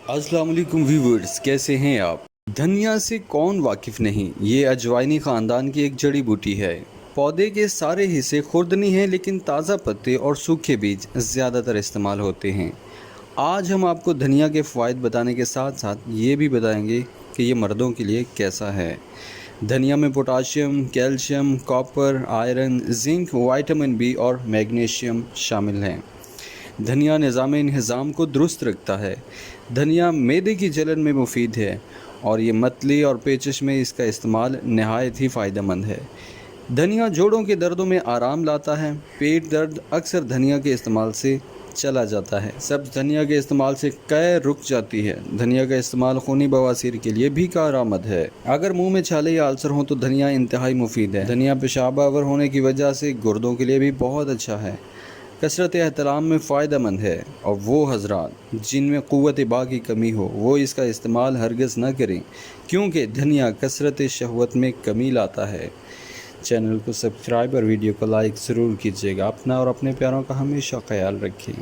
अस्सलाम वालेकुम व्यूवर्स, कैसे हैं आप। धनिया से कौन वाकिफ़ नहीं, ये अजवाइनी ख़ानदान की एक जड़ी बूटी है। पौधे के सारे हिस्से खुर्दनी हैं, लेकिन ताज़ा पत्ते और सूखे बीज ज़्यादातर इस्तेमाल होते हैं। आज हम आपको धनिया के फ़वाइद बताने के साथ साथ ये भी बताएंगे कि ये मर्दों के लिए कैसा है। धनिया में potassium, calcium, copper, iron, zinc, vitamin B और मैग्नीशियम शामिल हैं। धनिया निज़ाम इंहिज़ाम को दुरुस्त रखता है। धनिया मैदे की जलन में मुफीद है और ये मतली और पेचिश में इसका इस्तेमाल नहायत ही फ़ायदेमंद है। धनिया जोड़ों के दर्दों में आराम लाता है। पेट दर्द अक्सर धनिया के इस्तेमाल से चला जाता है। सब्ज़ धनिया के इस्तेमाल से कै रुक जाती है। धनिया का इस्तेमाल खूनी बवासीर के लिए भी कारआमद है। अगर मुंह में छाले या अल्सर हो तो धनिया इंतहाई मुफीद है। धनिया पेशाब आवर होने की वजह से गुर्दों के लिए भी बहुत अच्छा है। कसरत एहतलाम में फ़ायदेमंद है और वो हज़रात जिनमें क़ुव्वत बा की कमी हो वो इसका इस्तेमाल हरगिज़ न करें, क्योंकि धनिया कसरत शहवत में कमी लाता है। चैनल को सब्सक्राइब और वीडियो को लाइक ज़रूर कीजिएगा। अपना और अपने प्यारों का हमेशा ख्याल रखें।